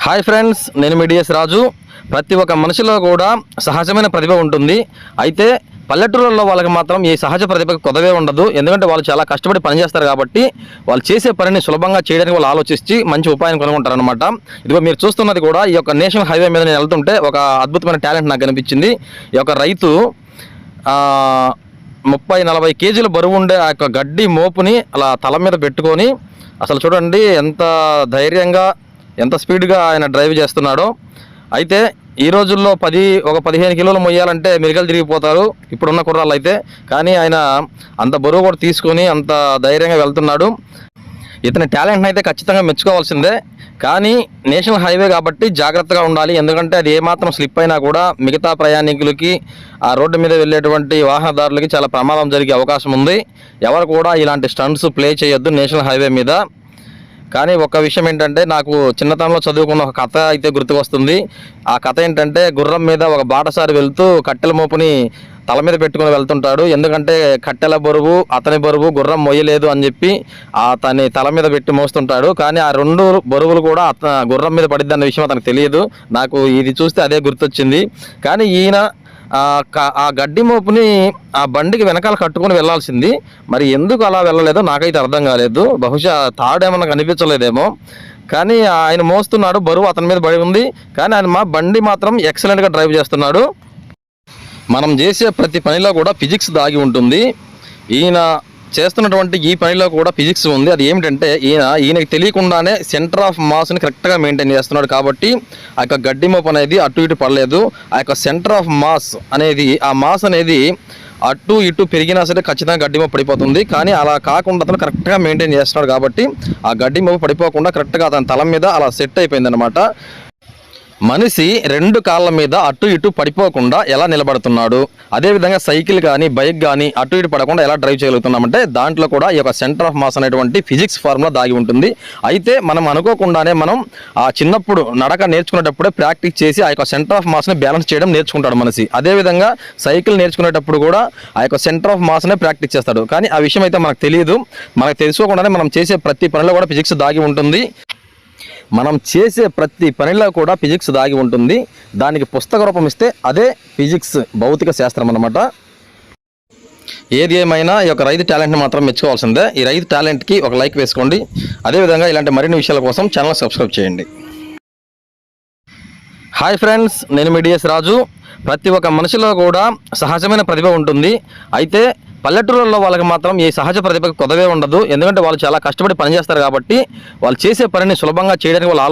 Hi friends, నేను మీ DS రాజు. ప్రతి ఒక్క మనిషిలో కూడా సహజమైన ప్రతిభ ఉంటుంది. అయితే పల్లెటూరుల్లో వాళ్ళకి మాత్రం ఈ సహజ ప్రతిభకు కొదవే ఉండదు. ఎందుకంటే వాళ్ళు చాలా కష్టపడి పనిచేస్తారు కాబట్టి వాళ్ళు చేసే పనిని సులభంగా చేయడానికి వాళ్ళు ఆలోచించి మంచి ఉపాయం కనుగొంటారనమాట. ఇదిగో మీరు చూస్తున్నది కూడా ఈ యొక్క నేషనల్ హైవే మీద నేను వెళ్తుంటే ఒక అద్భుతమైన టాలెంట్ నాకు కనిపించింది. ఈ యొక్క రైతు 30-40 కేజీల బరువు ఉండే ఆ యొక్క గడ్డి మోపుని అలా తల మీద పెట్టుకొని అసలు చూడండి ఎంత ధైర్యంగా ఎంత స్పీడ్గా ఆయన డ్రైవ్ చేస్తున్నాడో. అయితే ఈ రోజుల్లో 15 కిలోలు మొయ్యాలంటే మిరికలు తిరిగిపోతారు ఇప్పుడున్న కుర్రాళ్ళు అయితే. కానీ ఆయన అంత బరువు కూడా తీసుకొని అంత ధైర్యంగా వెళ్తున్నాడు. ఇతని టాలెంట్ని అయితే ఖచ్చితంగా మెచ్చుకోవాల్సిందే. కానీ నేషనల్ హైవే కాబట్టి జాగ్రత్తగా ఉండాలి. ఎందుకంటే అది ఏమాత్రం స్లిప్ అయినా కూడా మిగతా ప్రయాణికులకి ఆ రోడ్డు మీద వెళ్ళేటువంటి వాహనదారులకి చాలా ప్రమాదం జరిగే అవకాశం ఉంది. ఎవరు కూడా ఇలాంటి స్టంట్స్ ప్లే చేయొద్దు నేషనల్ హైవే మీద. కానీ ఒక విషయం ఏంటంటే, నాకు చిన్నతనంలో చదువుకున్న ఒక కథ అయితే గుర్తుకొస్తుంది. ఆ కథ ఏంటంటే, గుర్రం మీద ఒక బాటసారి వెళ్తూ కట్టెల మోపుని తల మీద పెట్టుకుని వెళ్తుంటాడు. ఎందుకంటే కట్టెల బరువు అతని బరువు గుర్రం మొయ్యలేదు అని చెప్పి అతని తల మీద పెట్టి మోస్తుంటాడు. కానీ ఆ 2 బరువులు కూడా గుర్రం మీద పడిద్ది అన్న విషయం అతనికి తెలియదు. నాకు ఇది చూస్తే అదే గుర్తొచ్చింది. కానీ ఈయన ఆ గడ్డి మోపుని ఆ బండికి వెనకాల కట్టుకొని వెళ్లాల్సింది. మరి ఎందుకు అలా వెళ్ళలేదో నాకైతే అర్థం కాలేదు. బహుశా తాడేమన్నా కనిపించలేదేమో. కానీ ఆయన మోస్తున్నాడు, బరువు అతని మీద పడి ఉంది. కానీ ఆయన బండి మాత్రం ఎక్సలెంట్గా డ్రైవ్ చేస్తున్నాడు. మనం చేసే ప్రతి పనిలో కూడా ఫిజిక్స్ దాగి ఉంటుంది. ఈయన చేస్తున్నటువంటి ఈ పనిలో కూడా ఫిజిక్స్ ఉంది. అది ఏమిటంటే, ఈయనకి తెలియకుండానే సెంటర్ ఆఫ్ మాస్ని కరెక్ట్గా మెయింటైన్ చేస్తున్నాడు. కాబట్టి ఆ యొక్క గడ్డి మోపు అనేది అటు ఇటు పడలేదు. ఆ యొక్క సెంటర్ ఆఫ్ మాస్ అనేది, ఆ మాస్ అనేది అటు ఇటు పెరిగినా సరే ఖచ్చితంగా గడ్డి మోపు పడిపోతుంది. కానీ అలా కాకుండా అతను కరెక్ట్గా మెయింటైన్ చేస్తున్నాడు. కాబట్టి ఆ గడ్డి మోపు పడిపోకుండా కరెక్ట్గా అతని తల మీద అలా సెట్ అయిపోయింది అనమాట. మనిషి 2 కాళ్ళ మీద అటు ఇటు పడిపోకుండా ఎలా నిలబడుతున్నాడు, అదేవిధంగా సైకిల్ కానీ బైక్ కానీ అటు ఇటు పడకుండా ఎలా డ్రైవ్ చేయగలుగుతున్నామంటే దాంట్లో కూడా ఈ యొక్క సెంటర్ ఆఫ్ మాస్ అనేటువంటి ఫిజిక్స్ ఫార్ములా దాగి ఉంటుంది. అయితే మనం అనుకోకుండానే మనం ఆ చిన్నప్పుడు నడక నేర్చుకునేటప్పుడే ప్రాక్టీస్ చేసి ఆ యొక్క సెంటర్ ఆఫ్ మాస్ని బ్యాలెన్స్ చేయడం నేర్చుకుంటాడు మనిషి. అదేవిధంగా సైకిల్ నేర్చుకునేటప్పుడు కూడా ఆ యొక్క సెంటర్ ఆఫ్ మాస్నే ప్రాక్టీస్ చేస్తాడు. కానీ ఆ విషయం అయితే మనకు తెలియదు. మనకు తెలుసుకోకుండానే మనం చేసే ప్రతి పనిలో కూడా ఫిజిక్స్ దాగి ఉంటుంది. మనం చేసే ప్రతి పనిలో కూడా ఫిజిక్స్ దాగి ఉంటుంది. దానికి పుస్తక రూపం ఇస్తే అదే ఫిజిక్స్, భౌతిక శాస్త్రం అన్నమాట. ఏది ఏమైనా ఈ యొక్క రైతు టాలెంట్ని మాత్రం మెచ్చుకోవాల్సిందే. ఈ రైతు టాలెంట్కి ఒక లైక్ వేసుకోండి. అదేవిధంగా ఇలాంటి మరిన్ని విషయాల కోసం ఛానల్ సబ్స్క్రైబ్ చేయండి. హాయ్ ఫ్రెండ్స్, నేను మీ డిఎస్ రాజు. ప్రతి ఒక్క మనిషిలో కూడా సహజమైన ప్రతిభ ఉంటుంది. అయితే పల్లెటూరుల్లో వాళ్ళకి మాత్రం ఈ సహజ ప్రతిభకు కొదవే ఉండదు. ఎందుకంటే వాళ్ళు చాలా కష్టపడి పనిచేస్తారు కాబట్టి వాళ్ళు చేసే పనిని సులభంగా చేయడానికి వాళ్ళు